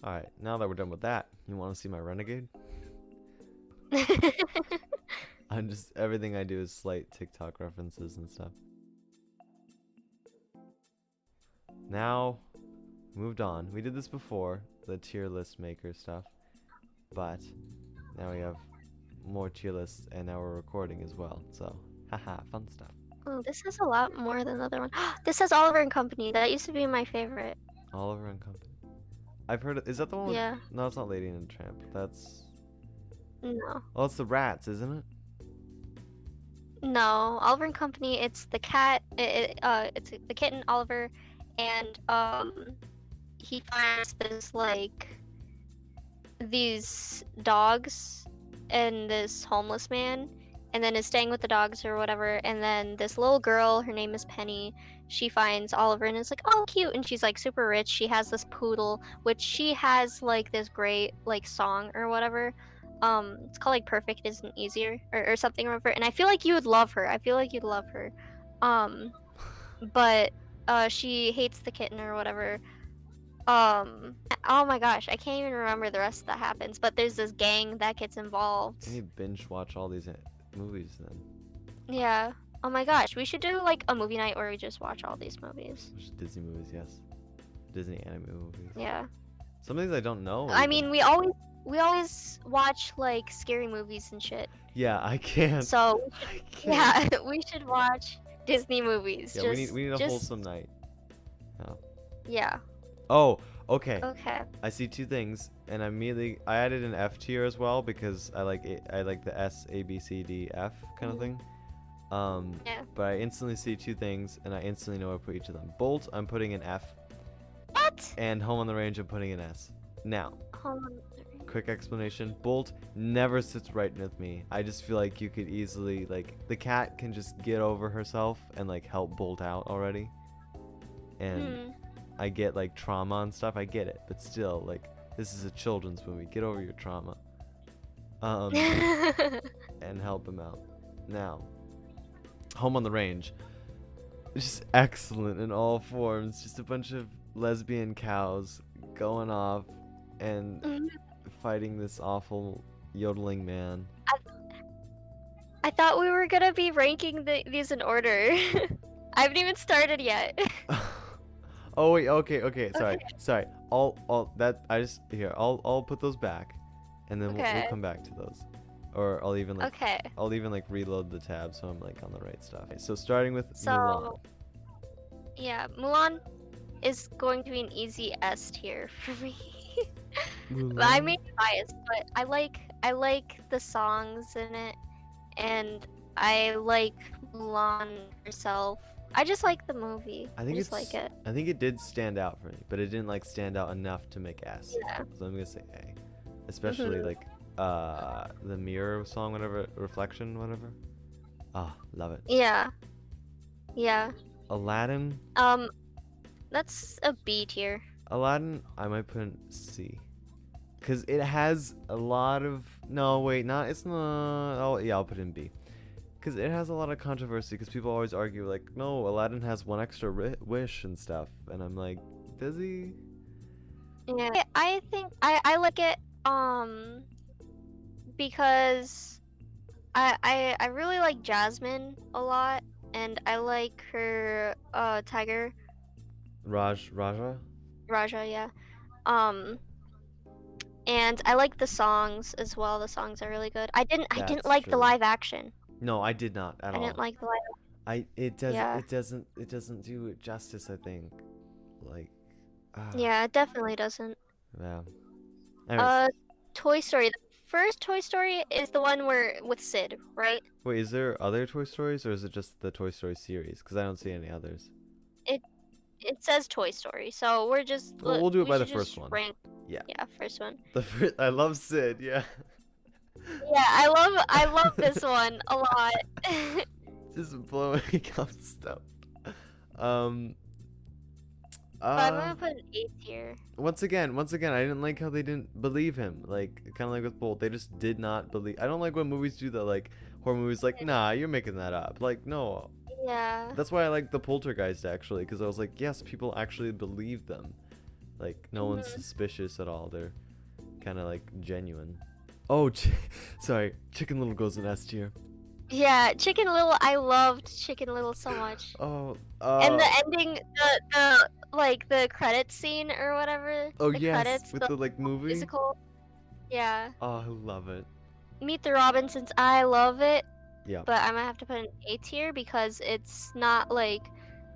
Alright, now that we're done with that, you want to see my renegade? I'm just, everything I do is slight TikTok references and stuff. Now, moved on. We did this before, the tier list maker stuff. But, now we have more tier lists, and now we're recording as well. So, haha, fun stuff. Oh, this has a lot more than the other one. This has Oliver and Company. That used to be my favorite. Oliver and Company. I've heard of, is that the one with, Yeah. no, it's not Lady and the Tramp. That's, No. oh, it's the rats, isn't it? No. Oliver and Company. It's the cat. It's the kitten Oliver, and he finds this like these dogs and this homeless man, and then is staying with the dogs or whatever, and then this little girl, her name is Penny, she finds Oliver and is like, oh cute, and she's like super rich. She has this poodle, which she has like this great like song or whatever. It's called like Perfect Isn't Easier or something or whatever, and I feel like you would love her. I feel like you'd love her. um but she hates the kitten or whatever. Oh my gosh, I can't even remember the rest that happens, but there's this gang that gets involved. I need to binge watch all these movies then. Yeah. Oh my gosh, we should do like a movie night where we just watch all these movies. Watch Disney movies, yes. Disney anime movies. Yeah. Some things I don't know. I even. mean, we always watch like scary movies and shit. Yeah, I can't. So I can't. yeah, we should watch Disney movies. Yeah, we need a wholesome night. Oh. Yeah. Oh, okay. Okay. I see two things, and I added an F tier as well because I like it. I like the S A B C D F kind of thing. Yeah. But I instantly see two things, and I instantly know where to put each of them. Bolt, I'm putting an F, What? and Home on the Range, I'm putting an S. Now, Hold on. quick explanation. Bolt never sits right with me. I just feel like you could easily, like, the cat can just get over herself and, like, help Bolt out already. And I get, like, trauma and stuff. I get it. But still, like, this is a children's movie. Get over your trauma. And help him out. Now, Home on the Range. It's just excellent in all forms. Just a bunch of lesbian cows going off and fighting this awful yodeling man. I thought we were gonna be ranking these in order. I haven't even started yet. Oh wait, okay. Sorry. I'll put those back, and then we'll come back to those, or I'll even like reload the tab so I'm like on the right stuff. Okay, so starting with Mulan. Yeah, Mulan is going to be an easy S tier for me. I may be biased, but I like the songs in it, and I like Mulan herself. I just like the movie. I think like it. I think it did stand out for me, but it didn't like stand out enough to make S. Yeah. So I'm gonna say A, especially like the mirror song, whatever, reflection, whatever. Ah, love it. Yeah. Yeah. Aladdin. That's a B tier. Aladdin, I might put in C, cause it has a lot of it's not. Oh yeah, I'll put it in B. Because it has a lot of controversy, because people always argue, like, no, Aladdin has one extra wish and stuff. And I'm like, does he? Yeah. I think I like it, because I really like Jasmine a lot, and I like her, tiger. Raja? Raja, yeah. And I like the songs as well. The songs are really good. I didn't like the live action. No, I did not at all. I didn't like the live. It doesn't do it justice, I think. Like. Yeah, it definitely doesn't. Yeah. Anyways. Toy Story. The first Toy Story is the one with Sid, right? Wait, is there other Toy Stories, or is it just the Toy Story series? Because I don't see any others. It says Toy Story, so we're just. Well, we'll do it by the first one. Yeah, first one. I love Sid. Yeah. Yeah, I love this one a lot. Just blowing up stuff. I'm gonna put an A tier. Once again, I didn't like how they didn't believe him. Like, kind of like with Bolt, they just did not believe. I don't like when movies do that, like horror movies. Like, nah, you're making that up. Like, no. Yeah. That's why I like the Poltergeist actually, because I was like, yes, people actually believe them. Like no one's Mhm. suspicious at all. They're kind of like genuine. Oh, sorry. Chicken Little goes in S tier. Yeah, Chicken Little. I loved Chicken Little so much. Oh, And the ending, the like the credits scene or whatever, oh the yes, credits, with the the like movie. musical. Yeah. Oh, I love it. Meet the Robinsons. I love it, Yeah. but I might have to put an A tier because it's not like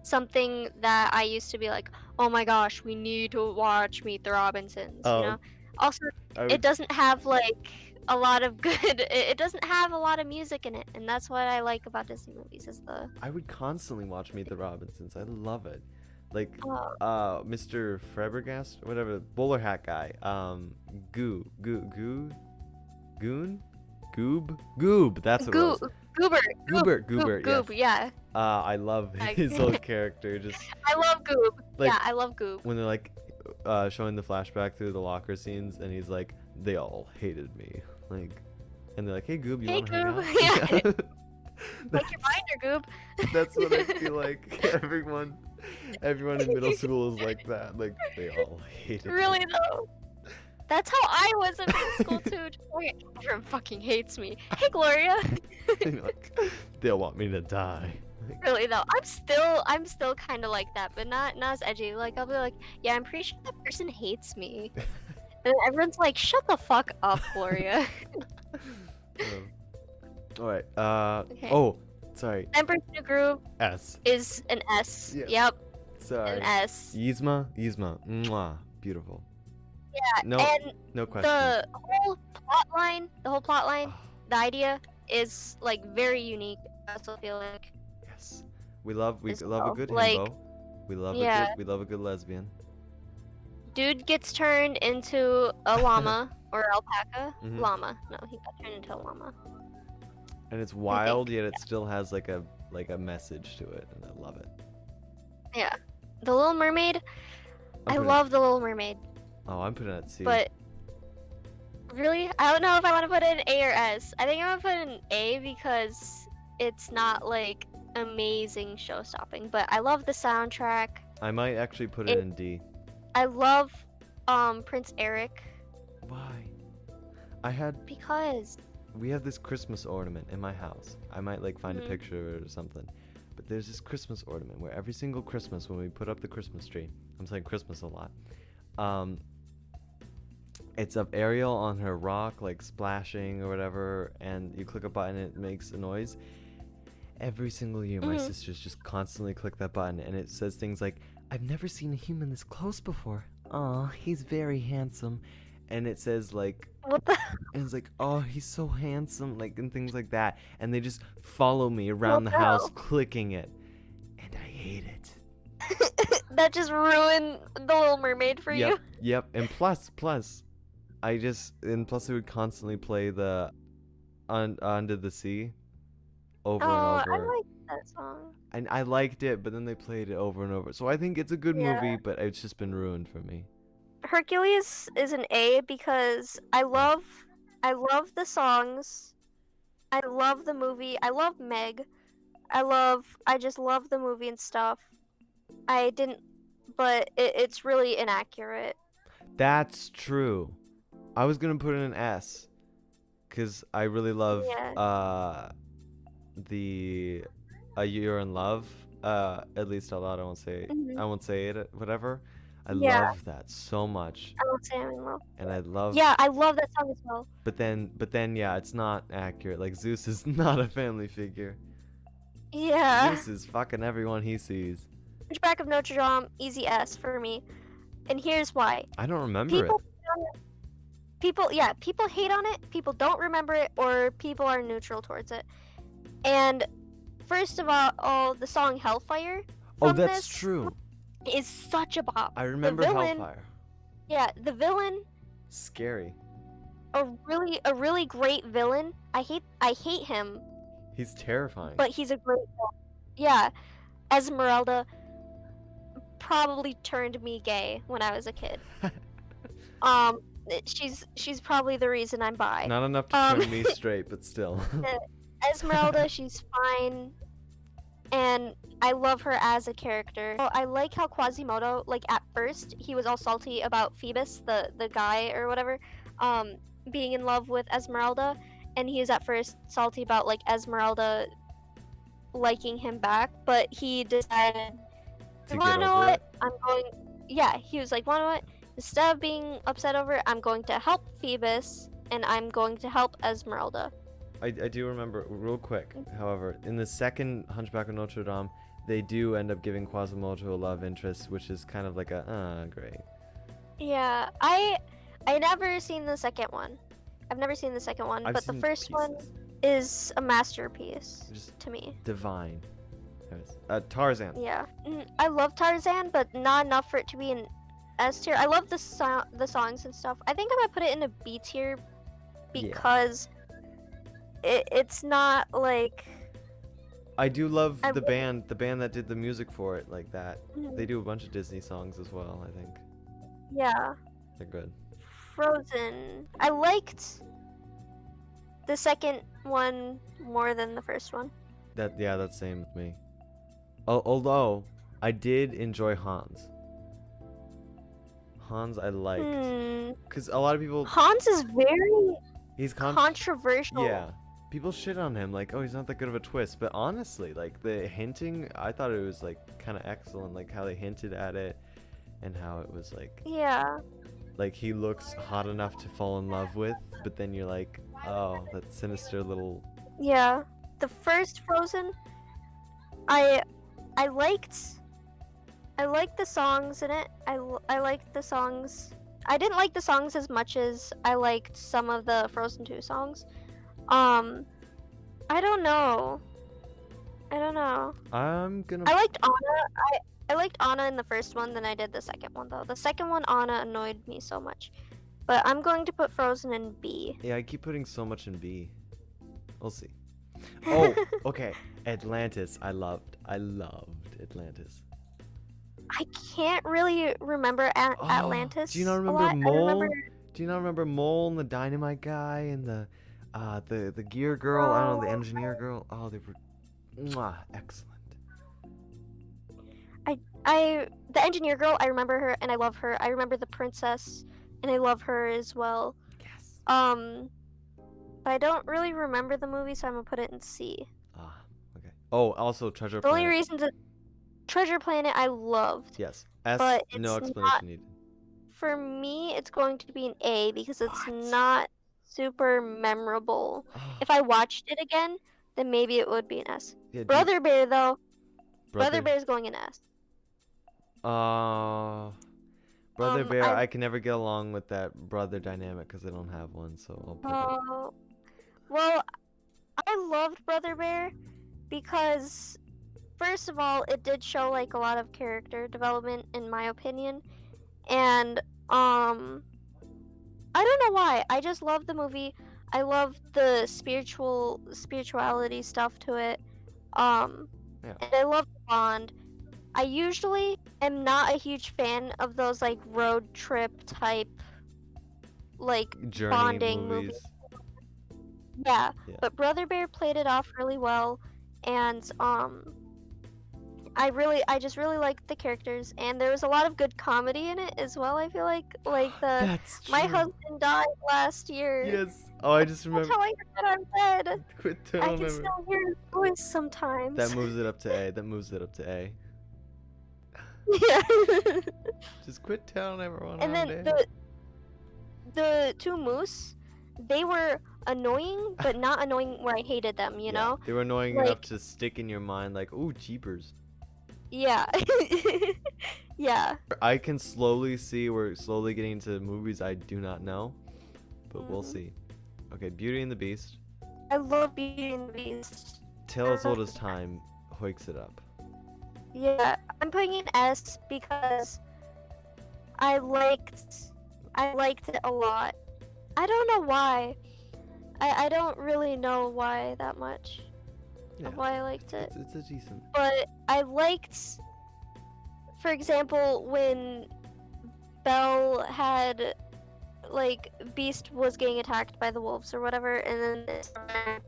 something that I used to be like, oh my gosh, we need to watch Meet the Robinsons, you know? Also, I it would, doesn't have like a lot of good, it doesn't have a lot of music in it, and that's what I like about Disney movies is the, I would constantly watch Meet the Robinsons. I love it. Like, uh, Mr. Frebregast, whatever, bowler hat guy. Goon? Goob. That's what it was. Goober. Yes. Goob, yeah. I love his whole character. Just I love Goob. like Yeah, I love Goob. when they're like showing the flashback through the locker scenes, and he's like, they all hated me. Like, and they're like, hey Goob, you Hey, want to hang out? Goob. Yeah. That's, Like your binder, Goob. that's what I feel like. Everyone in middle school is like that. Like they all hated me. Really though. That's how I was in middle school too. Just like, everyone fucking hates me. Hey Gloria. And you're like, they'll want me to die. Like, Really though, I'm still kind of like that, but not as edgy. Like I'll be like, yeah, I'm pretty sure that person hates me, and everyone's like, shut the fuck up, Gloria. all right. Okay. Oh, sorry. Emperor New Groove S. is an S. Yes. Yep, Sorry. an S. Yzma. Mwah. Beautiful. Yeah, No, and no question. the whole plot line, the idea is like very unique. I also feel like. Yes. We love As a well. good Like, himbo. We love yeah. we love a good lesbian. Dude gets turned into a llama or alpaca. Mhm. Llama. No, he got turned into a llama. And it's wild, yet it still has like a message to it, and I love it. Yeah. The Little Mermaid. I'm I putting- love The Little Mermaid. Oh, I'm putting it at C. But really, I don't know if I want to put it in A or S. I think I'm gonna put it in A because it's not like amazing show stopping. But I love the soundtrack. I might actually put it in D. I love Prince Eric Why? I had because we have this Christmas ornament in my house. I might like find Mhm. a picture of it or something. But there's this Christmas ornament where every single Christmas when we put up the Christmas tree, I'm saying Christmas a lot. It's of Ariel on her rock, like splashing or whatever, and you click a button and it makes a noise. Every single year, my Mhm. sisters just constantly click that button, and it says things like, "I've never seen a human this close before. Aw, he's very handsome," and it says like, what the and it's like, "Oh, he's so handsome," like, and things like that, and they just follow me around What the the house hell? clicking it, and I hate it. that just ruined The Little Mermaid for you. Yep, and plus, plus it would constantly play the Under the Sea over Oh, and I over. like that song. And I liked it, but then they played it over and over. So I think it's a good Yeah. movie, but it's just been ruined for me. Hercules is an A because I love the songs. I love the movie. I love Meg. I just love the movie and stuff. I didn't, but it's really inaccurate. That's true. I was gonna put in an S, cause I really love Yeah. the You're in Love. At least out loud. I won't say Mhm. I won't say it. Whatever. I Yeah. love that so much, I won't say I'm in love. and I love. Yeah, I love that song as well. But then, yeah, it's not accurate. Like Zeus is not a family figure. Yeah. Zeus is fucking everyone he sees. Hunchback of Notre Dame, easy S for me, and here's why. I don't remember People, it. people hate on it. People don't remember it, or people are neutral towards it. And first of all, the song Hellfire. Oh, From that's this true. Is such a bop. I remember villain- Hellfire. Yeah, the villain, Scary. a really great villain. I hate him, He's terrifying. but he's a great villain. Yeah, Esmeralda probably turned me gay when I was a kid. She's probably the reason I'm bi. Not enough to turn me straight, but still. Esmeralda, she's fine. and I love her as a character. Oh, I like how Quasimodo, like at first, he was all salty about Phoebus, the guy or whatever, um, being in love with Esmeralda, and he was at first salty about like Esmeralda liking him back, but he decided, To you get wanna know over what? it. I'm going. Yeah, he was like, wanna know what? Instead of being upset over it, I'm going to help Phoebus, and I'm going to help Esmeralda. I do remember, real quick, however, in the second Hunchback of Notre Dame, they do end up giving Quasimodo a love interest, which is kind of like a, great. Yeah, I never seen the second one. I've never seen the second one, I've but the seen first one pieces. is a masterpiece Just to me. divine. Tarzan. Yeah, I love Tarzan, but not enough for it to be an S tier. I love the songs and stuff. I think I might put it in a B tier Yeah. because it's not like. I do love I the really- band that did the music for it, like that. Mhm. They do a bunch of Disney songs as well, I think. Yeah, They're good. Frozen. I liked the second one more than the first one. That's same with me. Although, I did enjoy Hans. Hans I liked. Because a lot of people... Hans is very He's controversial. Yeah. People shit on him, like, oh, he's not that good of a twist. But honestly, like, the hinting, I thought it was, like, kind of excellent. Like, how they hinted at it and how it was, like... Yeah. Like, he looks hot enough to fall in love with, but then you're like, oh, that sinister little... Yeah. The first Frozen, I liked the songs in it. I liked the songs. I didn't like the songs as much as I liked some of the Frozen 2 songs. I don't know. I'm gonna... I liked Anna. I liked Anna in the first one than I did the second one though. The second one, Anna annoyed me so much. But I'm going to put Frozen in B. Yeah, I keep putting so much in B. We'll see. Oh, okay. Atlantis. I loved Atlantis. I can't really remember Atlantis. Do you not a remember lot. Mole? Do you not remember Mole and the Dynamite guy and the gear girl? I don't know, the engineer girl. Oh, they were excellent. The engineer girl, I remember her and I love her. I remember the princess and I love her as well. Yes. But I don't really remember the movie, so I'm gonna put it in C. Okay. Oh, also Treasure The Planet. only reason that Treasure Planet I loved. Yes. S. But No it's explanation not, needed. for me, it's going to be an A because it's What? not super memorable. If I watched it again, then maybe it would be an S. Yeah, Brother Bear though, Brother Brother Bear's going in S. Brother Bear, I I can never get along with that brother dynamic because I don't have one, so I'll put it. Well, I loved Brother Bear because, first of all, it did show like a lot of character development, in my opinion, and I don't know why. I just love the movie. I love the spirituality stuff to it. Yeah. And I love the bond. I usually am not a huge fan of those like road trip type like Journey bonding movies. Yeah, Yeah. but Brother Bear played it off really well, and I just really liked the characters, and there was a lot of good comedy in it as well. I feel like the That's true. my husband died last year. Yes. Oh, I just That's remember. how I heard that I'm dead. Quit I telling can me. still hear his voice sometimes. That moves it up to A. That moves it up to A. Yeah. Just quit telling everyone. And I'm then dead. the two moose, they were annoying, but not annoying where I hated them. You Yeah, know? they were annoying Like- enough to stick in your mind, like, ooh, jeepers. Yeah. Yeah. I can slowly see we're slowly getting into movies I do not know, but we'll Mhm. see. Okay, Beauty and the Beast. I love Beauty and the Beast. Tale as Old as Time hoiks it up. Yeah, I'm putting in S because I liked it a lot. I don't know why. I don't really know why that much. Yeah, Of why I liked it. it's a decent. But I liked, for example, when Belle had, like, Beast was getting attacked by the wolves or whatever, and then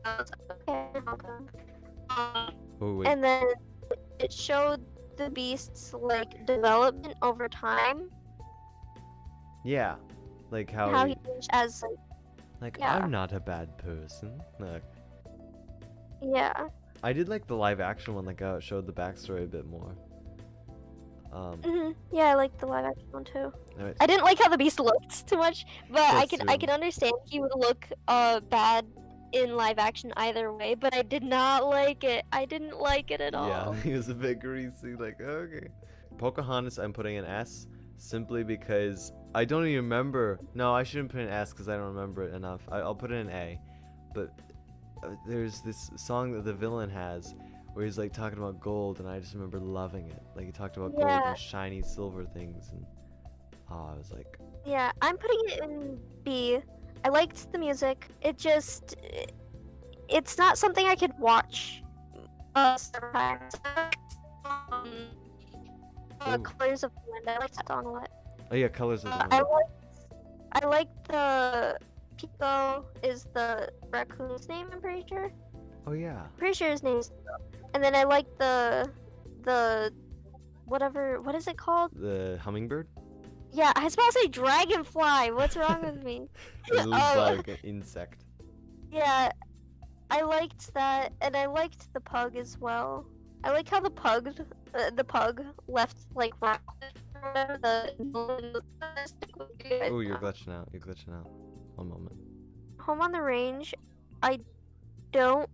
I was like, okay, I'll come. Oh wait. And then it showed the Beast's like development over time, Yeah, like how how he, he changed as like yeah. I'm not a bad person. Look, yeah. I did like the live action one, like how it showed the backstory a bit more. Yeah, I like the live action one too. Alright, I didn't like how the Beast looked too much, but I that's can true. understand he would look bad in live action either way, but I did not like it. I didn't like it at Yeah, all. he was a bit greasy. Like okay, Pocahontas, I'm putting an S simply because I don't even remember. No, I shouldn't put an S because I don't remember it enough. I'll put it an A. But there's this song that the villain has where he's like talking about gold, and I just remember loving it. Like he talked about gold Yeah, and shiny silver things, and I was like, yeah. I'm putting it in B. I liked the music. It's not something I could watch several times. Um, ooh, Colors of the Wind. I like that song a lot. oh yeah, Colors of the I Wind. like the Pico is the raccoon's name. I'm pretty sure. Oh yeah, Pretty sure his name is Pico. And then I like the whatever. What is it called? the hummingbird. Yeah, I was supposed to say dragonfly. What's wrong with me? It looks Oh, like an insect. yeah. I liked that, and I liked the pug as well. I like how the pug left like rock or whatever the Oh, you're glitching out. You're glitching out. One moment. Home on the Range. I don't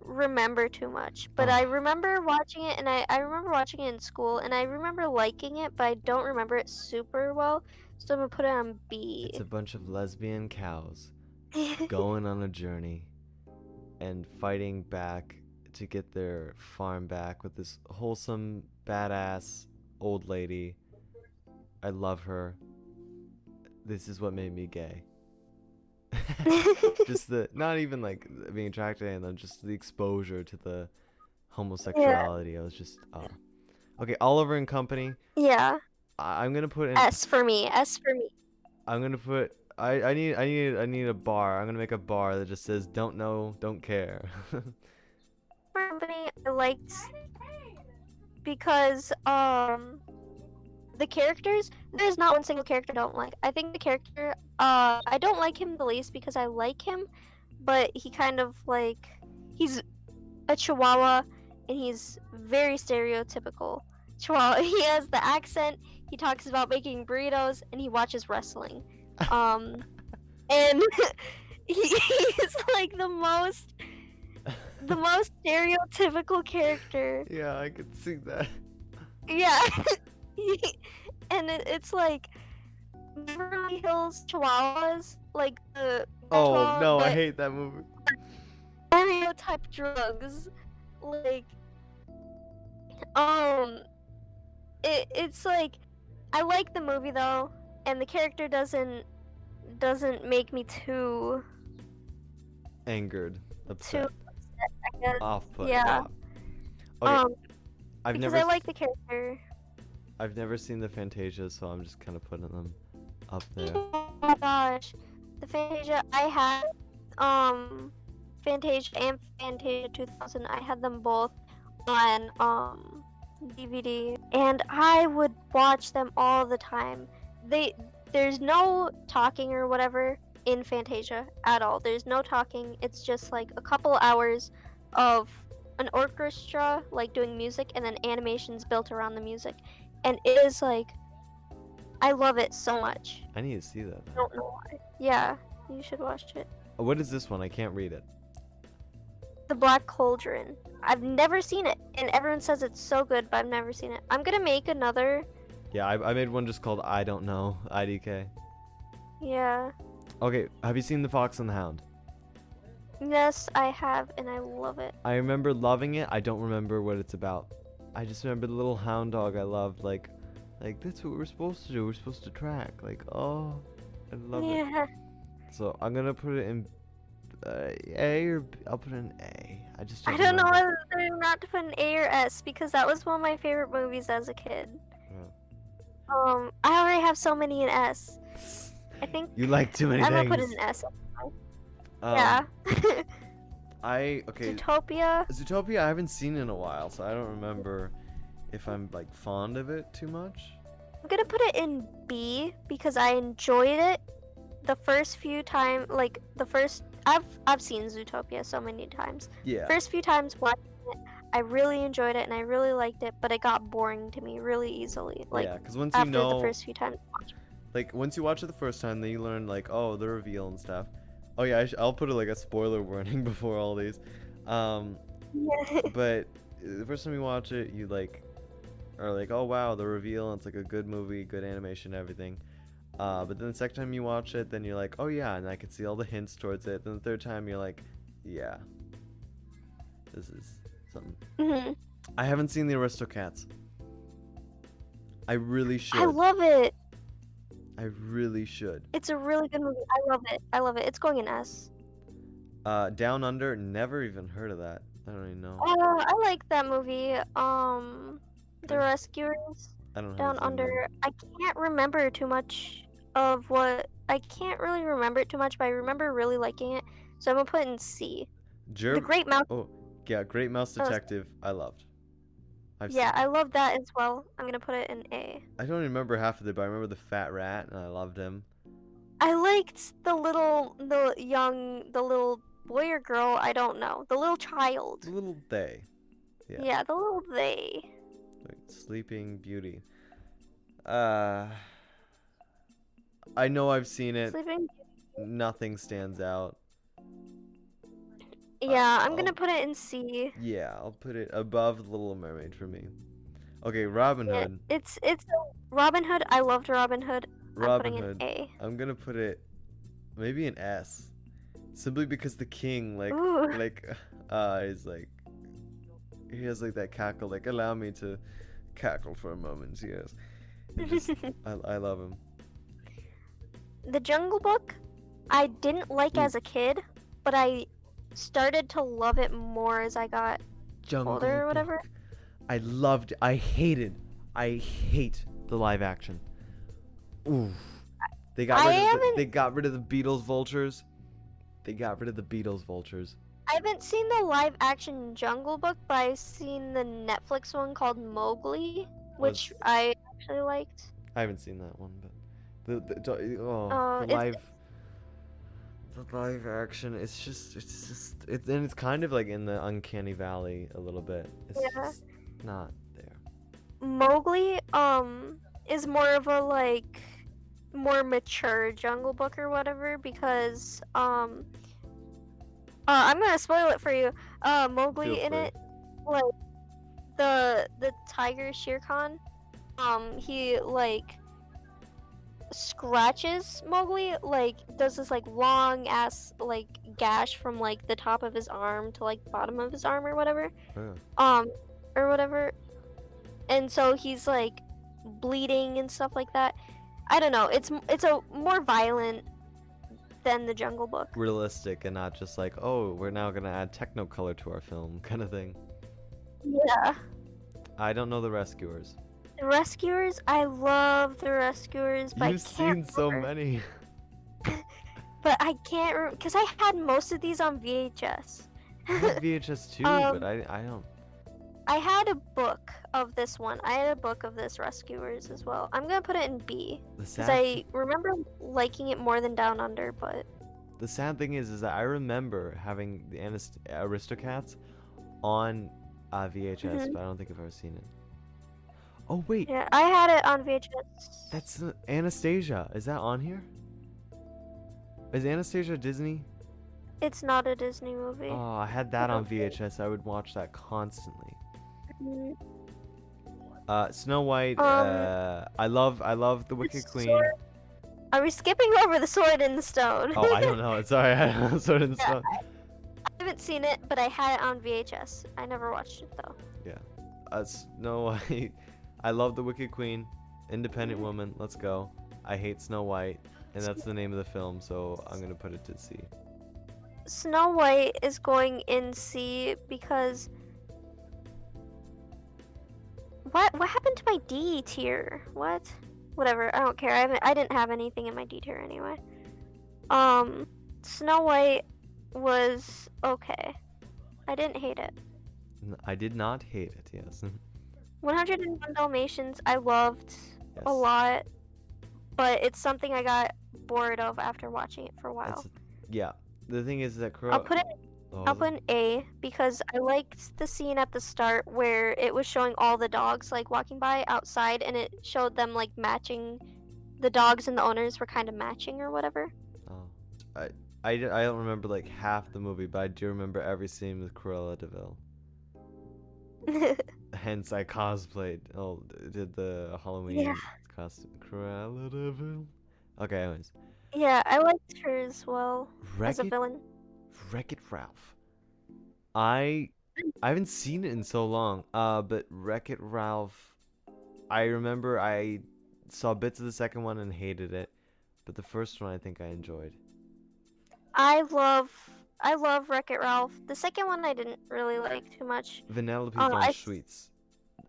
remember too much, but I Oh, remember watching it, and I remember watching it in school, and I remember liking it, but I don't remember it super well. So I'm gonna put it on it's B. a bunch of lesbian cows going on a journey and fighting back to get their farm back with this wholesome, badass old lady. I love her. This is what made me gay. Just the, not even like being attracted to them, just the exposure to the Yeah, homosexuality. I was just, okay, Oliver and Company. yeah. I'm gonna put in. S for me. S for me. I'm gonna put. I need a bar. I'm gonna make a bar that just says "Don't know, don't care." Company I liked because the characters, there's not one single character I don't like. I think the character I don't like him the least because I like him, but he kind of like he's a chihuahua and he's very stereotypical chihuahua. He has the accent, he talks about making burritos, and he watches wrestling. Um and he's like the most stereotypical character. Yeah, I could see that. Yeah. And it's like Beverly Hills Chihuahuas, like the Oh Chihuahua, no, I but hate that movie. stereotype drugs. Like, um, it's like I like the movie though, and the character doesn't make me too Angered, too upset, upset, I guess. off put. Yeah. Yeah. Okay, I've Because never. I like the character. I've never seen the Fantasia, so I'm just kind of putting them up there. Oh my gosh, the Fantasia I had, Fantasia and Fantasia 2000. I had them both on DVD, and I would watch them all the time. There's no talking or whatever in Fantasia at all. There's no talking. It's just like a couple hours of an orchestra like doing music, and then animations built around the music, and it is like I love it so much. I need to see that. I don't know why. Yeah, you should watch it. Oh, what is this one? I can't read it. The Black Cauldron. I've never seen it, and everyone says it's so good, but I've never seen it. I'm gonna make another. Yeah, I made one just called I Don't Know, IDK. Yeah. Okay, have you seen The Fox and the Hound? Yes, I have, and I love it. I remember loving it. I don't remember what it's about. I just remember the little hound dog I loved. Like that's what we're supposed to do. We're supposed to track. Like, oh, I love it. Yeah. So I'm gonna put it in A or B. I'll put it in A. I just I don't don't know remember. whether not to put an A or S because that was one of my favorite movies as a kid. I already have so many in S. I think You like too many I'm things. gonna put it in S. Um, Yeah. Okay. Zootopia. Zootopia I haven't seen in a while, so I don't remember. if I'm like fond of it too much. I'm gonna put it in B because I enjoyed it the first few times. Like the first, I've seen Zootopia so many times. Yeah. First few times watching it, I really enjoyed it and I really liked it, but it got boring to me really easily. Like Yeah, because once you after the know, first few times. like once you watch it the first time, then you learn like, oh, the reveal and stuff. Oh yeah, I'll put it like a spoiler warning before all these. Yeah. But the first time you watch it, you like are like, oh wow, the reveal. And it's like a good movie, good animation, everything. But then the second time you watch it, then you're like, oh yeah, and I can see all the hints towards it. Then the third time, you're like, yeah, this is something. Mhm. I haven't seen the Aristocats. I really should. I love it. I really should. It's a really good movie. I love it. I love it. It's going in S. Down Under, never even heard of that. I don't even know. Oh, I like that movie. The Okay. Rescuers, I don't know. Down Under. I can't remember too much of what. I can't really remember it too much, but I remember really liking it. So I'm gonna put it in C. The Great Mouse. Oh, yeah, Great Mouse Oh, Detective. I loved. yeah, I love that as well. I'm gonna put it in A. I don't remember half of it, but I remember the fat rat, and I loved him. I liked the little boy or girl. I don't know. The little child. The little they. Yeah. Yeah, the little they. Like Sleeping Beauty. I know I've seen it. Sleeping. Nothing stands out. Yeah, I'm gonna put it in C. Yeah, I'll put it above The Little Mermaid for me. Okay, Robin Yeah, Hood. it's Robin Hood. I loved Robin Hood. I'm Robin putting Hood. in A. I'm gonna put it maybe an S. Simply because the king, Ooh. is like, he has like that cackle, like, allow me to cackle for a moment, yes. And just, I love him. The Jungle Book, I didn't like as a kid, but I started to love it more as I got older or whatever. Book. I hate the live action. Oof. They got rid of the Beatles vultures. They got rid of the Beatles vultures. I haven't seen the live action Jungle Book, but I've seen the Netflix one called Mowgli, which I actually liked. I haven't seen that one, but the live action, it's kind of like in the uncanny valley a little bit. It's just not there. Mowgli is more of a like more mature Jungle Book or whatever because I'm gonna spoil it for you. Mowgli in it, like the tiger Shere Khan, he like scratches Mowgli, like does this like long ass like gash from like the top of his arm to like the bottom of his arm or whatever. Or whatever. And so he's like bleeding and stuff like that. I don't know. It's a more violent than the Jungle Book. Realistic and not just like, oh, we're now gonna add technicolor to our film kind of thing. Yeah. I don't know the Rescuers. The Rescuers, I love the Rescuers, but You've seen so many. But I can't because I had most of these on VHS. I had VHS too, but I don't. I had a book of this one. I had a book of this Rescuers as well. I'm gonna put it in B because I remember liking it more than Down Under. But the sad thing is that I remember having the Aristocats on VHS, but I don't think I've ever seen it. Oh wait. Yeah, I had it on VHS. That's Anastasia. Is that on here? Is Anastasia Disney? It's not a Disney movie. Oh, I had that on VHS. I would watch that constantly. Snow White. I love the Wicked Queen. Sword. Are we skipping over the Sword in the Stone? Oh, I don't know. Sorry, I don't know Sword in the Stone. I haven't seen it, but I had it on VHS. I never watched it though. Yeah. Snow White. I love the Wicked Queen. Independent woman. Let's go. I hate Snow White, and that's the name of the film, so I'm gonna put it to C. Snow White is going in C because what happened to my D tier? What? Whatever. I don't care. I didn't have anything in my D tier anyway. Snow White was okay. I didn't hate it. I did not hate it. Yes. 101 Dalmatians I loved a Yes. lot, but it's something I got bored of after watching it for a That's while. yeah. The thing is that I'll Crow. put it Oh, I'll was it? put an A because I liked the scene at the start where it was showing all the dogs like walking by outside and it showed them like matching the dogs and the owners were kind of matching or whatever. Oh, I don't remember like half the movie, but I do remember every scene with Cruella Deville. Hence, I cosplayed. Oh, did the Yeah. Halloween costume Cruella Deville. Okay, anyways, Yeah, I liked her as well as a Wreck-It villain. Wreck-It Ralph. I I haven't seen it in so long. But Wreck-It Ralph. I remember I saw bits of the second one and hated it, but the first one I think I enjoyed. I love I love Wreck-It Ralph. The second one I didn't really like too much. Vanellope von I Schweetz.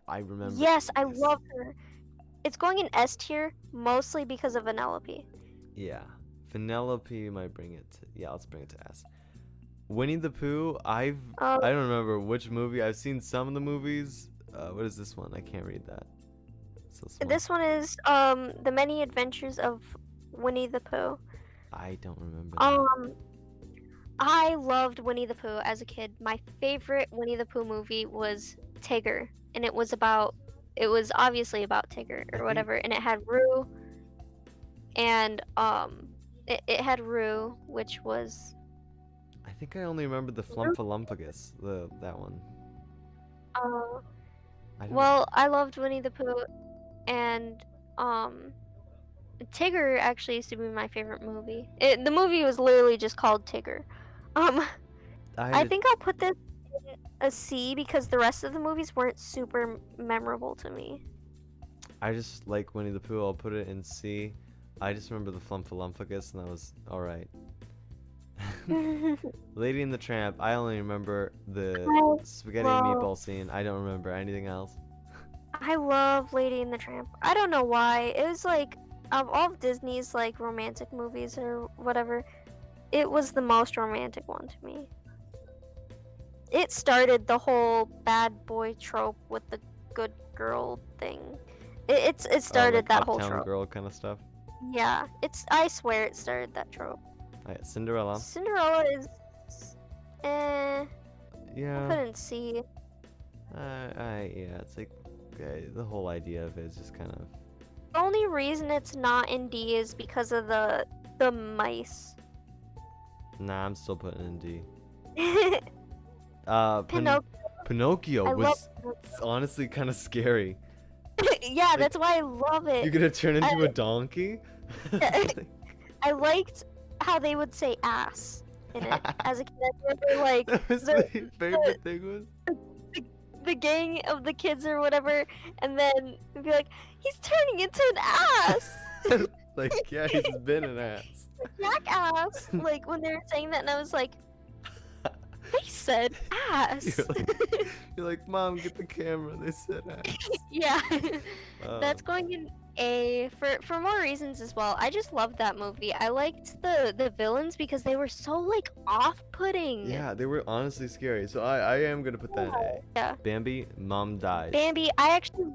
I remember. yes, I Yes. love her. It's going in S tier mostly because of Vanellope. Yeah. Vanellope might bring it to, yeah, let's bring it to S. Winnie the Pooh, Um, I don't remember which movie. I've seen some of the movies. What is this one? I can't read that. It's so small. this one is The Many Adventures of Winnie the Pooh. I don't remember that. I loved Winnie the Pooh as a kid. My favorite Winnie the Pooh movie was Tigger, and it was obviously about Tigger I or think whatever, and it had Roo, and it had Rue, which was I think I only remember the Flumphalumpagus, that one. uh I don't. well, I loved Winnie the Pooh, and um Tigger actually used to be my favorite movie. The movie was literally just called Tigger. Um, I I think I'll put this in a C because the rest of the movies weren't super memorable to me. I just like Winnie the Pooh. I'll put it in C. I just remember the Flumphalumpagus, and that was all right. Lady and the Tramp. I only remember the I spaghetti and love meatball scene. I don't remember anything else. I love Lady and the Tramp. I don't know why. It was like of all of Disney's like romantic movies or whatever, it was the most romantic one to me. It started the whole bad boy trope with the good girl thing. It started Like that whole Uptown trope. Girl kind of stuff. Yeah, I swear it started that trope. Cinderella. Cinderella is I Yeah. couldn't see. Yeah. It's like the whole idea of it is just kind of. The only reason it's not in D is because of the mice. Nah, I'm still putting in D. Pinocchio. Pinocchio I was love honestly kind of scary. yeah, Like, that's why I love it. you're gonna turn into a donkey? I liked how they would say ass in it. As a kid, I remember like That was the, my favorite thing the gang of the kids or whatever, and then it'd be like, he's turning into an ass. was like, yeah, he's been an ass. Jackass. Like when they were saying that, and I was like, they said ass. You're like, Mom, get the camera. They said ass. Yeah. Oh. That's going in A for more reasons as well. I just loved that movie. I liked the villains because they were so like off-putting. Yeah, they were honestly scary. So I am gonna put that in A. Yeah. Bambi, Mom dies. Bambi, I actually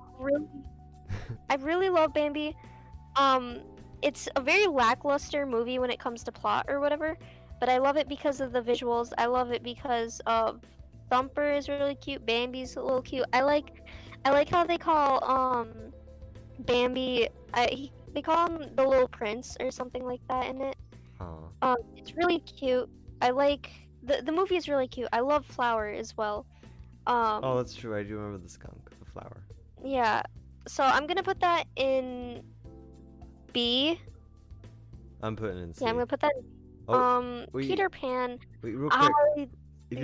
I really love Bambi. It's a very lackluster movie when it comes to plot or whatever, but I love it because of the visuals. I love it because of Thumper is really cute. Bambi's a little cute. I like how they call Bambi. They call him the little prince or something like that in it. It's really cute. I like the movie is really cute. I love Flower as well. Oh, that's true. I do remember the skunk, the flower. Yeah. So I'm gonna put that in B. I'm putting it in C. Yeah, I'm gonna put that. wait. Peter Pan. Wait, real quick. I If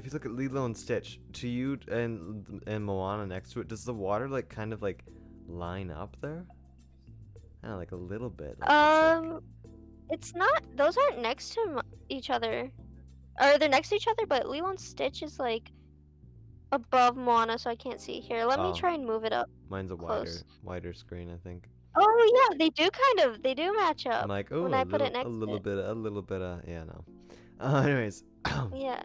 you look at Lilo and Stitch, to you and Moana next to it, does the water like kind of like line up there? Kind of like a little bit. Like it's not. Those aren't next to each other. Or they're next to each other, but Lilo and Stitch is like above Moana, so I can't see. Here, let me Oh. try and move it up. mine's a close. wider screen, I think. Oh yeah, they do match up. I'm like, oh, when I put it next a to little it. bit, yeah, no. Anyways, Yeah.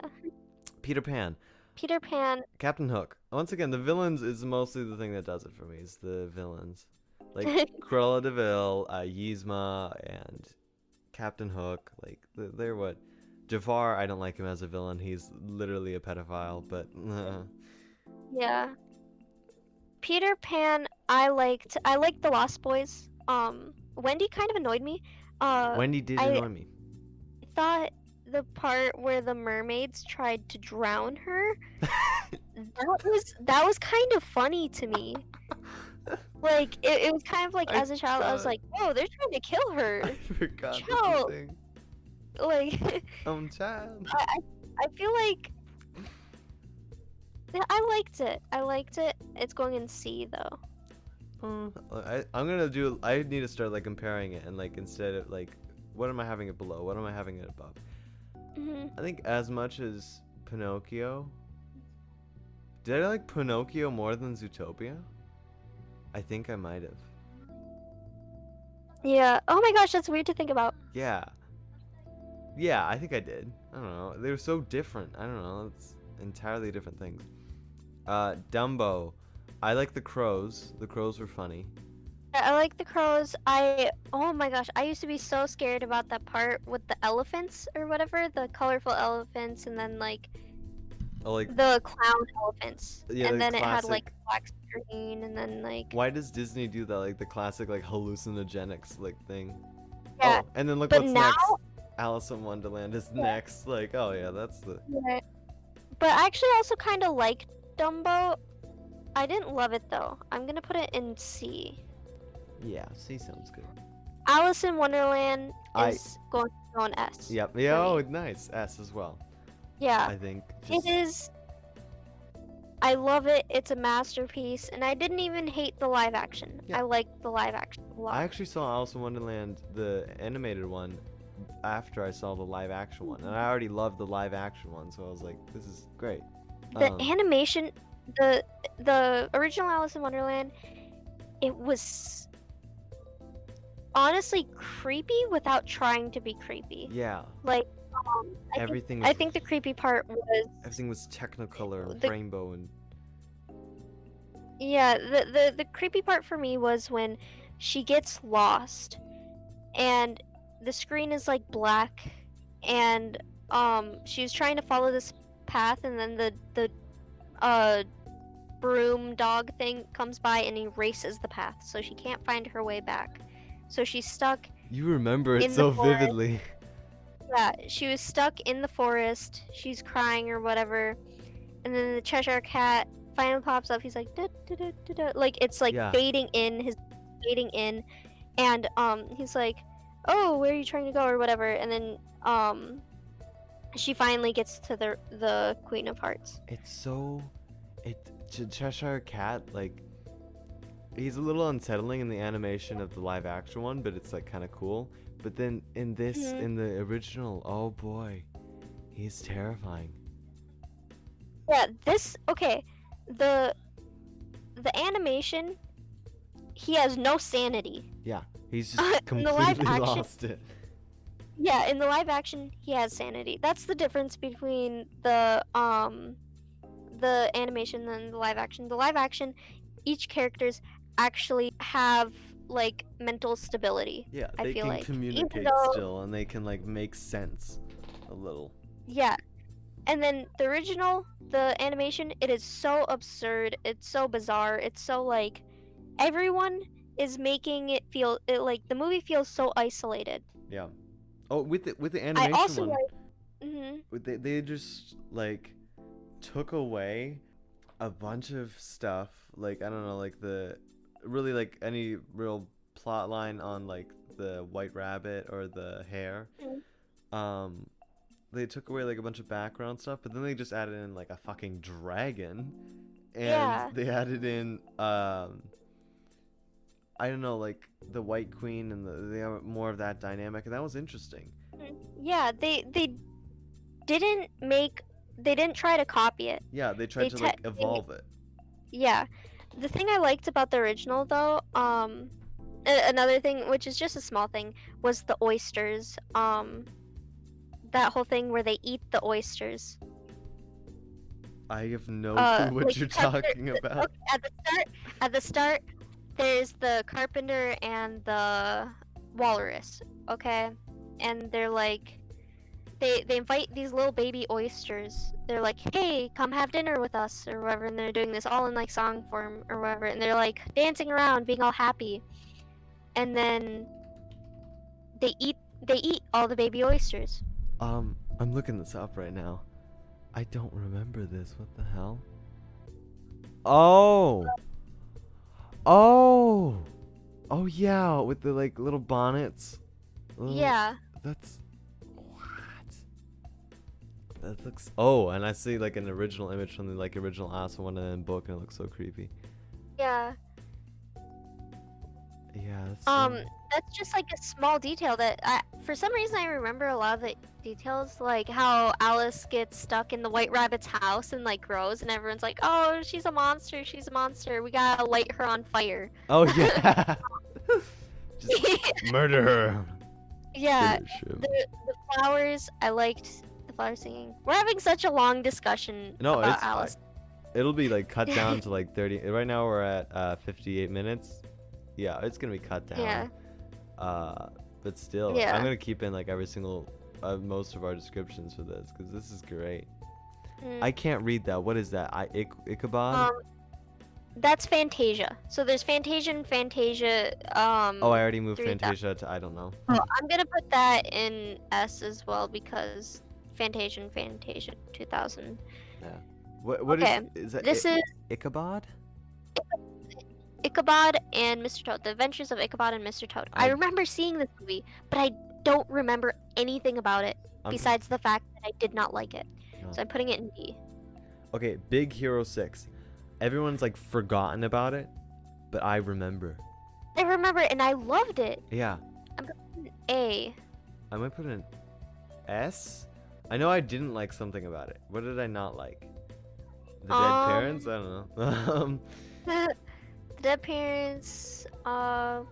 Peter Pan. Peter Pan. Captain Hook. Once again, the villains is mostly the thing that does it for me. Is the villains, like Cruella de Vil, Yzma, and Captain Hook. Like they're what. Jafar, I don't like him as a villain. He's literally a pedophile. But Yeah. Peter Pan, I liked. I liked the Lost Boys. Wendy kind of annoyed me. Wendy did I annoy me. thought the part where the mermaids tried to drown her, that was kind of funny to me. Like it was kind of like, as a child, I was like, oh, they're trying to kill her. I forgot that's a Child. thing. Like Child. I feel like yeah, I liked it. It's going in C though. I'm gonna do. I need to start like comparing it and like instead of like, what am I having it below? What am I having it above? I think as much as Pinocchio. Did I like Pinocchio more than Zootopia? I think I might have. Yeah. Oh my gosh, that's weird to think about. Yeah. Yeah, I think I did. I don't know. They were so different. I don't know. It's entirely different things. Dumbo. I like the crows. The crows were funny. I like the crows. Oh my gosh, I used to be so scared about that part with the elephants or whatever, the colorful elephants, and then like the clown elephants. Yeah, and the then it had classic- like black screen, and then like Why does Disney do that? Like the classic like hallucinogenics like thing. yeah. Oh, and then look But what's now- next. Alice in Wonderland is next. Like, oh yeah, that's the. Yeah. But I actually also kind of like Dumbo. I didn't love it though. I'm gonna put it in C. Yeah, C sounds good. Alice in Wonderland is going to go in S. Yep. Yeah. for Oh, me. nice. S as well. Yeah. I think. It is. I love it. It's a masterpiece, and I didn't even hate the live action. Yeah. I liked the live action a lot. I actually saw Alice in Wonderland, the animated one, after I saw the live action one, and I already loved the live action one, so I was like, this is great. The animation, the original Alice in Wonderland, it was honestly creepy without trying to be creepy. Yeah. Like, Everything. I think the creepy part was Everything was Technicolor and the- rainbow and. yeah. The creepy part for me was when she gets lost, and the screen is like black, and she was trying to follow this path, and then the broom dog thing comes by and erases the path, so she can't find her way back. So she's stuck. You remember it in the so forest. vividly. Yeah, she was stuck in the forest. She's crying or whatever, and then the Cheshire Cat finally pops up. He's like, like it's like Yeah. fading in, and he's like, oh, where are you trying to go or whatever, and then she finally gets to the Queen of Hearts. It's so. Cheshire Cat, like. He's a little unsettling in the animation of the live action one, but it's like kind of cool. But then in this, in the original, oh boy, he's terrifying. Yeah, okay. The animation, he has no sanity. Yeah, he's In just the live completely action- lost it. Yeah, in the live action, he has sanity. That's the difference between the animation and the live action. The live action, each characters actually have like mental stability. Yeah, I they feel can like. Even communicate though- still, and they can like make sense a little. Yeah. And then the original, the animation, it is so absurd. It's so bizarre. It's so like everyone is making it feel like the movie feels so isolated. Yeah. Oh, with the I animation also one, like they just like took away a bunch of stuff. Like I don't know, like the really like any real plot line on like the White Rabbit or the hare. They took away like a bunch of background stuff, but then they just added in like a fucking dragon, and Yeah. they added in I don't know, like the White Queen, and they have more of that dynamic, and that was interesting. yeah, they didn't try to copy it. Yeah, they tried They to like they- evolve it. Yeah. The thing I liked about the original though, another thing which is just a small thing was the oysters. That whole thing where they eat the oysters. I have no clue what like you're talking about. okay, at the start, there's the carpenter and the walrus. Okay, and they're like, they invite these little baby oysters. They're like, hey, come have dinner with us or whatever, and they're doing this all in like song form or whatever, and they're like dancing around, being all happy, and then they eat all the baby oysters. I'm looking this up right now. I don't remember this. What the hell? Oh. Oh. Oh yeah, with the like little bonnets. Yeah. That's what? That looks. Oh, and I see like an original image from the like original Alice in Wonderland book, and it looks so creepy. Yeah. Yeah. That's That's just like a small detail that for some reason I remember a lot of the details, like how Alice gets stuck in the White Rabbit's house and like grows, and everyone's like, "Oh, she's a monster! She's a monster! We gotta light her on fire." Oh yeah. Just murder her. Yeah. Finish him. The flowers, I liked the flower singing. We're having such a long discussion No, about it's Alice. it'll be like cut down to like 30. Right now we're at 58 minutes. Yeah, it's gonna be cut down. Yeah. But still, Yeah. I'm gonna keep in like every single most of our descriptions for this because this is great. I can't read that. What is that? Ichabod? That's Fantasia. So there's Fantasia and Fantasia. Oh, I already moved 3000. Fantasia to I don't know. Oh, I'm gonna put that in S as well because Fantasia and Fantasia 2000. Yeah. What Okay, is that? This is Ichabod? Ichabod and Mr. Toad. The Adventures of Ichabod and Mr. Toad. I I- remember seeing this movie, but I don't remember anything about it I'm- besides the fact that I did not like it. No. So I'm putting it in D. Okay, Big Hero 6. Everyone's like forgotten about it, but I remember. I remember it and I loved it. Yeah. I'm putting an A. I might put an S. I know I didn't like something about it. What did I not like? The dead parents? I don't know. The Dead Parents. Let's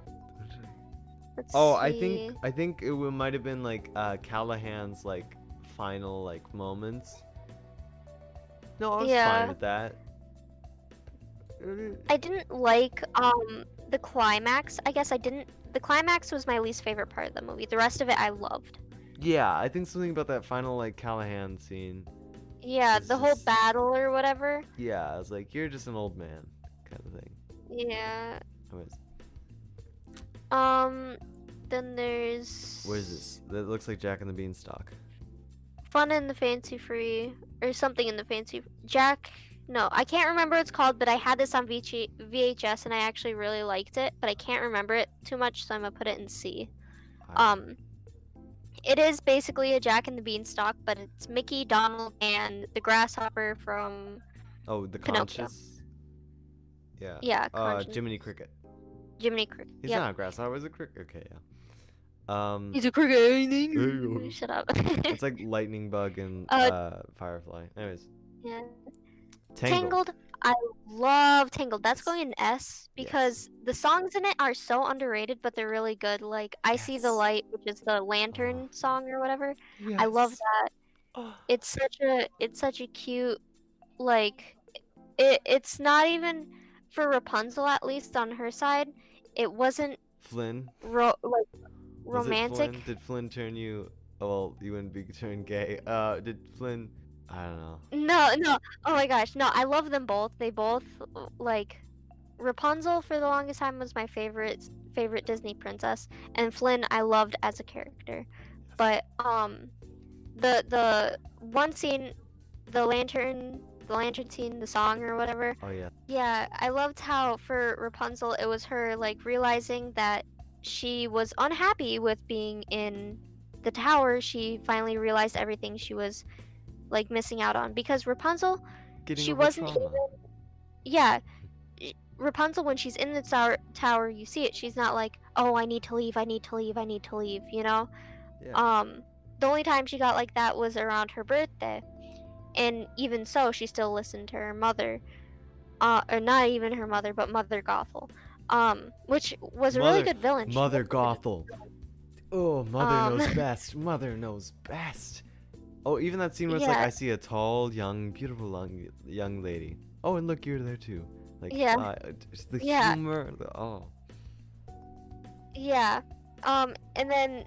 Oh, see. I think it might have been like Callahan's like final like moments. No, I was Yeah. fine with that. I didn't like the climax. I guess I didn't. The climax was my least favorite part of the movie. The rest of it I loved. Yeah, I think something about that final like Callahan scene. Yeah, It's the whole just- battle or whatever. Yeah, I was like, you're just an old man, kind of thing. Yeah. Anyways, Then there's what is this? That looks like Jack and the Beanstalk. Fun in the Fancy Free or something in the Fancy Jack. No, I can't remember what it's called, but I had this on VHS and I actually really liked it, but I can't remember it too much, so I'm gonna put it in C. It is basically a Jack and the Beanstalk, but it's Mickey, Donald, and the grasshopper from Oh, the Pinocchio. conscious. Yeah. yeah, Conscience. Jiminy Cricket. Jiminy Cricket. He's Yep. not a grasshopper. He's a cricket. Okay, yeah. He's a cricket. There you go. Shut up. It's like lightning bug and firefly. Anyways, Yeah. Tangled. Tangled. I love Tangled. That's going in S because the songs in it are so underrated, but they're really good. Like I See the Yes. Light, which is the lantern song or whatever. I love that. Oh, It's such a cute like it's not even for Rapunzel, at least on her side. It wasn't Flynn. like Was it romantic. Flynn? Did Flynn turn you? Oh, well, you wouldn't be turned gay. Did Flynn? I don't know. No. Oh my gosh, no. I love them both. They both like Rapunzel for the longest time was my favorite Disney princess, and Flynn I loved as a character. But the one scene, the lantern scene, the song or whatever. Oh yeah. Yeah, I loved how for Rapunzel it was her like realizing that she was unhappy with being in the tower. She finally realized everything she was like missing out on because Rapunzel, Getting she over wasn't trauma. even, yeah, Rapunzel when she's in the tower, you see it. She's not like, oh, I need to leave, you know. Yeah. The only time she got like that was around her birthday, and even so, she still listened to her mother, or not even her mother, but Mother Gothel, which was a really good villain. She Mother was a good- Gothel. Oh, Mother knows Um, best. Mother knows best. Oh, even that scene where it's like, Yeah, I see a tall, young, beautiful young lady. Oh, and look, you're there too. Like, yeah, just the yeah, humor. Oh, yeah. And then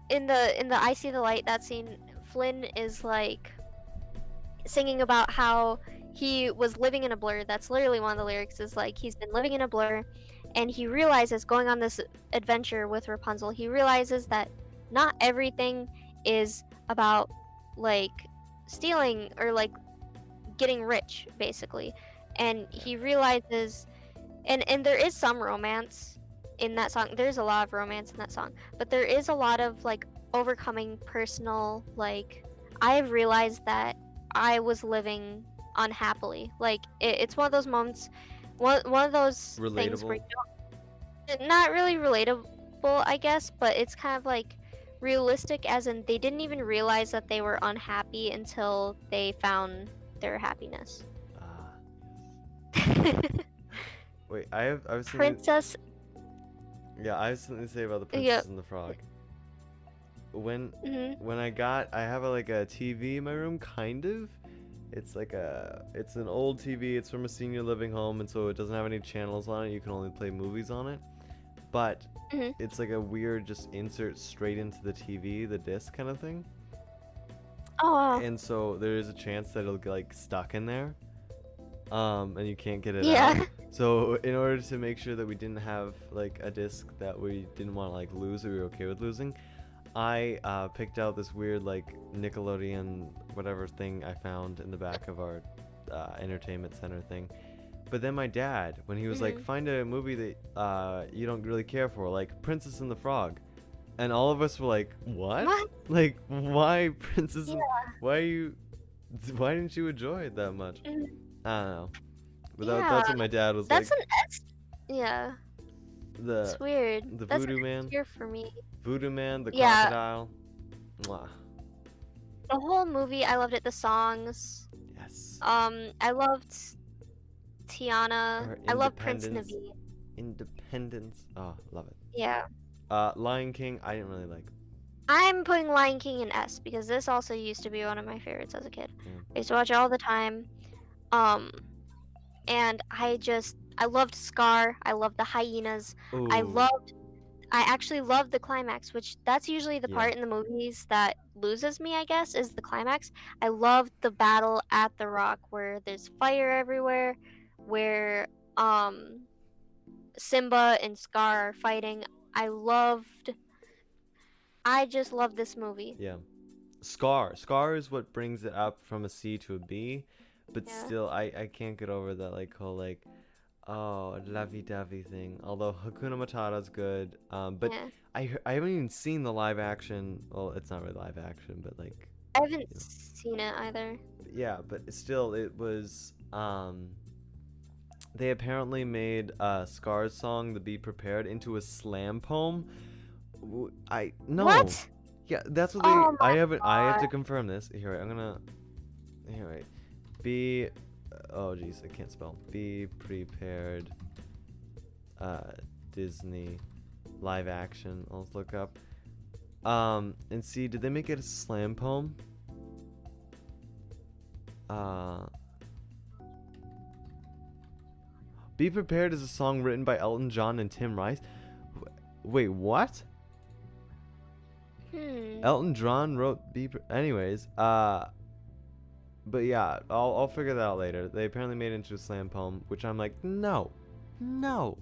in the I See the Light, that scene, Flynn is like singing about how he was living in a blur. That's literally one of the lyrics, is like he's been living in a blur, and he realizes, going on this adventure with Rapunzel, he realizes that not everything is about like stealing or like getting rich, basically. And yeah, he realizes, and there is some romance in that song. There's a lot of romance in that song, but there is a lot of like overcoming personal, like, I've realized that I was living unhappily. Like it's one of those moments, one of those things where relatable. you don't, not really relatable, I guess, but it's kind of like realistic, as in they didn't even realize that they were unhappy until they found their happiness. Ah, wait, I have something. Princess. Yeah, I have something to say about the Yeah. Princess and the Frog. When Mhm. I have like a TV in my room, kind of. It's an old TV. It's from a senior living home, and so it doesn't have any channels on it. You can only play movies on it. But Mhm. it's like a weird just insert straight into the TV, the disc kind of thing. Oh wow. And so there is a chance that it'll get like stuck in there, and you can't get it out. Yeah. So in order to make sure that we didn't have like a disc that we didn't want to like lose, or we were okay with losing, I picked out this weird like Nickelodeon whatever thing I found in the back of our entertainment center thing. But then my dad, when he was like, Mhm. find a movie that you don't really care for, like Princess and the Frog, and all of us were like, what? What? Like, why Princess Yeah. and why didn't you enjoy it that much? Mhm. I don't know. But Yeah. that's what my dad was That's like. an S. Yeah. The It's weird. the That's an Voodoo S Man, tier for me. Voodoo Man, the Yeah. crocodile. Mwah. The whole movie, I loved it. The songs. Yes. I loved Tiana. Or I love Prince Independence. Naveen. Independence. Oh, love it. Yeah. Lion King, I didn't really like. I'm putting Lion King in S because this also used to be one of my favorites as a kid. Yeah. I used to watch it all the time. Um, and I loved Scar. I loved the hyenas. I Ooh, loved I actually loved the climax, which that's usually the yeah, part in the movies that loses me, I guess, is the climax. I loved the battle at the rock where there's fire everywhere, where um Simba and Scar are fighting. I loved I just loved this movie. yeah. Scar is what brings it up from a C to a B, but Yeah. still, I can't get over that like whole like, oh, lovey-dovey thing. Although Hakuna Matata's good, but Yeah. I haven't even seen the live action. Well, it's not really live action, but like, I haven't you know, seen it either. yeah. But still, it was they apparently made Scar's song "The Be Prepared" into a slam poem. I no. What? Yeah, that's what they. Oh my I have god. to confirm this. Here, wait, I'm gonna. Here, wait. Be. Oh, jeez, I can't spell. Be prepared. Disney, live action. I'll look up. And see, did they make it a slam poem? Uh. Be prepared is a song written by Elton John and Tim Rice. Wait, what? Hmm. Elton John wrote anyways, but yeah, I'll figure that out later. They apparently made it into a slam poem, which I'm like, no, no.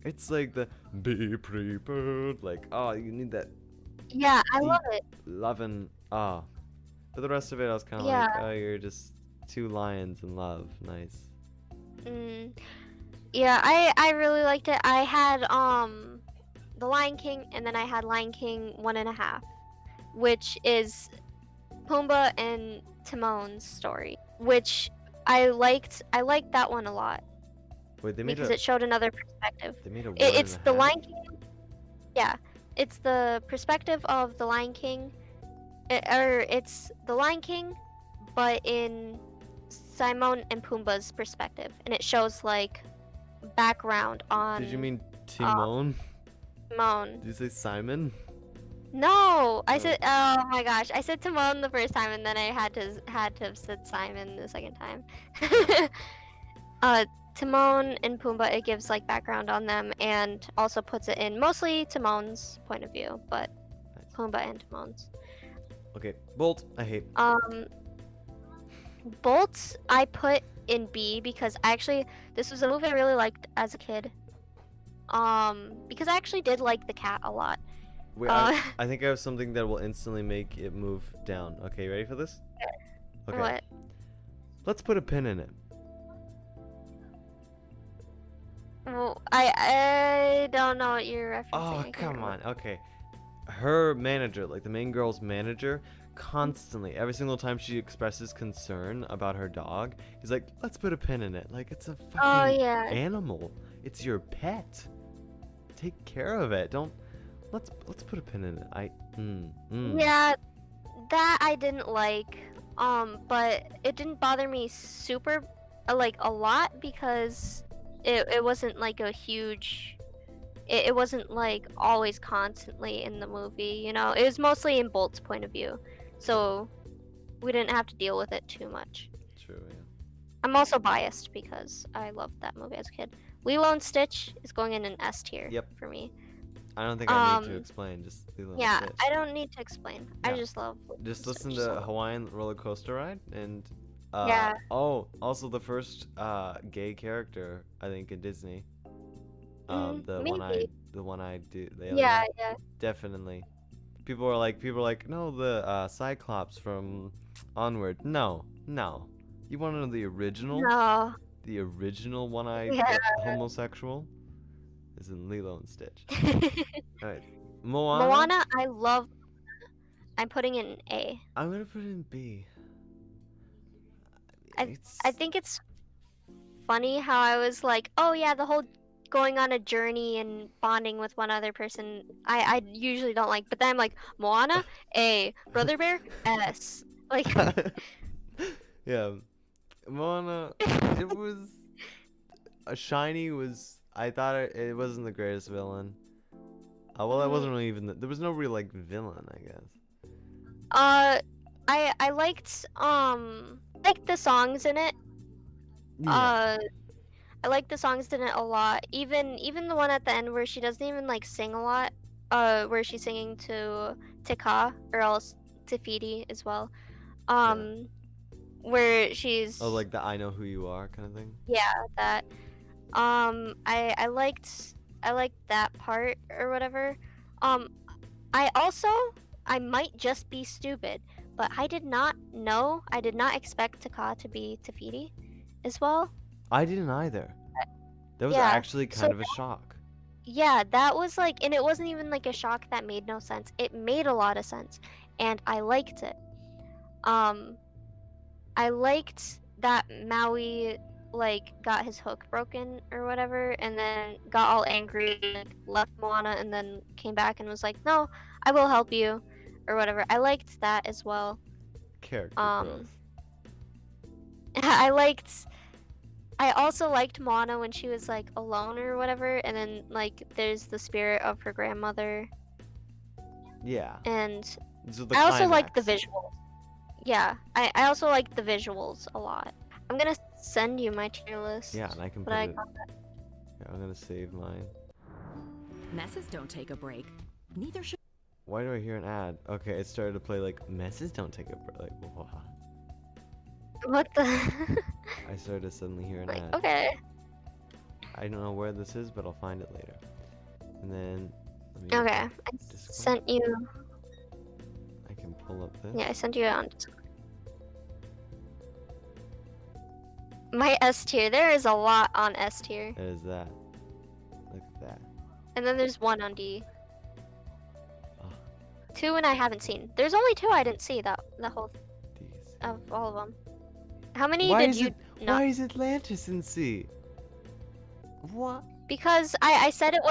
It's like the be prepared, like, oh, you need that Yeah, I deep love it. loving, ah. For the rest of it, I was kind of Yeah. like, oh, you're just two lions in love, nice. Mm. Yeah, I really liked it. I had The Lion King, and then I had Lion King 1.5, which is Pumbaa and Timon's story, which I liked that one a lot Wait, because it showed another perspective. they made a one It's and a the half. Lion King. Yeah, it's the perspective of the Lion King, or it's the Lion King, but in Simon and Pumbaa's perspective, and it shows like background on Did you mean um, Timon? Timon. Did you say Simon? No, I Oh, said. Oh my gosh, I said Timon the first time, and then I had to have said Simon the second time. oh, uh, Timon and Pumbaa. It gives like background on them, and also puts it in mostly Timon's point of view, but nice. Pumbaa and Timon's. Okay, Bolt. I hate. Bolts I put in B because this was a movie I really liked as a kid. Because I actually did like the cat a lot. Wait, Uh, I think I have something that will instantly make it move down. Okay, ready for this? Okay. what? Let's put a pin in it. Well, I don't know what you're referencing. Oh, I can't come remember. on. Okay. Her manager, like the main girl's manager, constantly, every single time she expresses concern about her dog, he's like, let's put a pin in it. Like, it's a Oh fucking yeah. animal. It's your pet. Take care of it. Don't. Let's put a pin in it. Yeah, that I didn't like. But it didn't bother me super like a lot because it wasn't like a huge it wasn't like always constantly in the movie, you know. It was mostly in Bolt's point of view. So we didn't have to deal with it too much. True, yeah. I'm also biased because I loved that movie as a kid. Lilo and Stitch is going in an S tier Yep. for me. I don't think I need to explain. Just Lilo and Yeah, Stitch. I don't need to explain. I Yeah. just love Just Stitch listen so to much. Hawaiian Roller Coaster Ride and Yeah. oh, also the first gay character I think in Disney. Maybe. The one I do the other Yeah, one. yeah. Definitely. People are like, no, the Cyclops from Onward. No, no. You want to know the original? No. The original one-eyed Yeah. homosexual is in Lilo and Stitch. All right, Moana. Moana, I love. I'm putting it in A. I'm gonna put it in B. I It's I think it's funny how I was like, oh yeah, the whole going on a journey and bonding with one other person. I usually don't like, but then I'm like Moana, A. Brother Bear, S. Like. yeah, Moana. It was a shiny was. I thought it wasn't the greatest villain. Well, it wasn't really even. There was no real like villain, I guess. I liked the songs in it. Yeah. I like the songs in it a lot. Even the one at the end where she doesn't even like sing a lot. Where she's singing to Ka or else Tafiti as well. Where she's Oh, like the "I know who you are" kind of thing. yeah, that. I liked that part or whatever. Um, I might just be stupid, but I did not know. I did not expect Taka to be Tafiti as well. I didn't either. That was Yeah, actually so kind of a shock. yeah, that was like, and it wasn't even like a shock that made no sense. It made a lot of sense, and I liked it. Um, I liked that Maui like got his hook broken or whatever, and then got all angry, and left Moana, and then came back and was like, "No, I will help you," or whatever. I liked that as well. Character Um, growth. I liked. I also liked Moana when she was like alone or whatever, and then like there's the spirit of her grandmother, Yeah. and So the I also like the climax. visuals. Yeah, I also like the visuals a lot. I'm gonna send you my tier list. Yeah, and I can but put I it. Yeah, I'm gonna save mine. Messes don't take a break. Neither should. Why do I hear an ad? Okay, it started to play like messes don't take a break. Like, what? What the? I started to suddenly hear an like, ad. okay. I don't know where this is, but I'll find it later. And then. Let me Okay. open I Discord. sent you. I can pull up this. Yeah, I sent you on Discord. My S tier. There is a lot on S tier. There's that. Look at that. And then there's one on D. Oh, 2 and I haven't seen. There's only 2 I didn't see the whole these. of all of them. How many Why did is you it? not? Why is Atlantis in C? What? Because I said it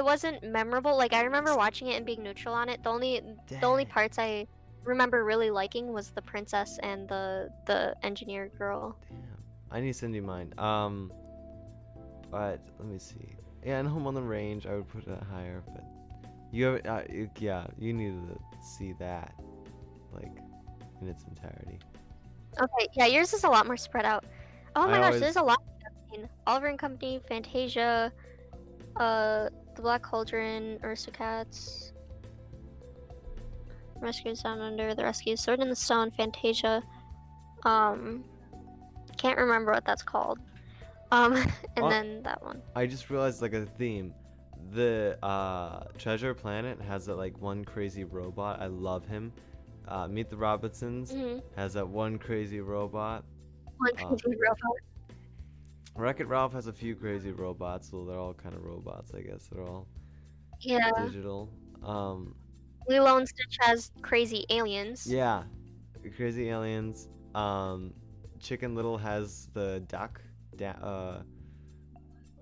wasn't memorable. Like I remember watching it and being neutral on it. The only Dang. parts I remember really liking was the princess and the engineer girl. Damn. I need to send you mine. But let me see. Yeah, and Home on the Range, I would put it higher, but You have, yeah, you need to see that, like, in its entirety. Okay, yeah, yours is a lot more spread out. Oh my I gosh, always, there's a lot. Oliver and Company, Fantasia, The Black Cauldron, Aristocats, Rescues Down Under, The Rescues, Sword in the Stone, Fantasia. Can't remember what that's called. And uh, then that one. I just realized like a theme. The Treasure Planet has that like one crazy robot. I love him. Meet the Robinsons Mm-hmm. has that one crazy robot. One Uh, crazy robot. Wreck-It Ralph has a few crazy robots, so they're all kind of robots, I guess. They're all Yeah. digital. Lilo and Stitch has crazy aliens. Yeah, crazy aliens. Chicken Little has the duck. I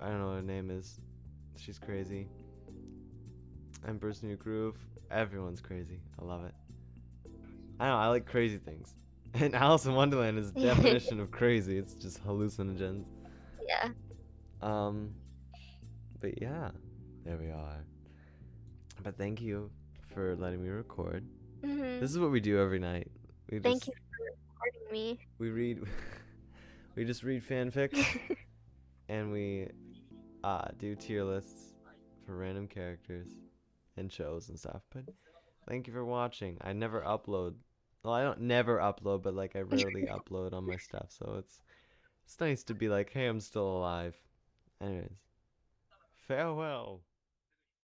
don't know what her name is. She's crazy. Emperor's New Groove. Everyone's crazy. I love it. I don't know. I like crazy things. And Alice in Wonderland is the definition of crazy. It's just hallucinogens. Yeah. But yeah, there we are. But thank you for letting me record. Mm-hmm. This is what we do every night. Thank you for recording me. We read. We just read fanfic, and we do tier lists for random characters and shows and stuff. But thank you for watching. I never upload. Well, I don't never upload, but like I rarely upload on my stuff. So it's nice to be like, hey, I'm still alive. Anyways, farewell.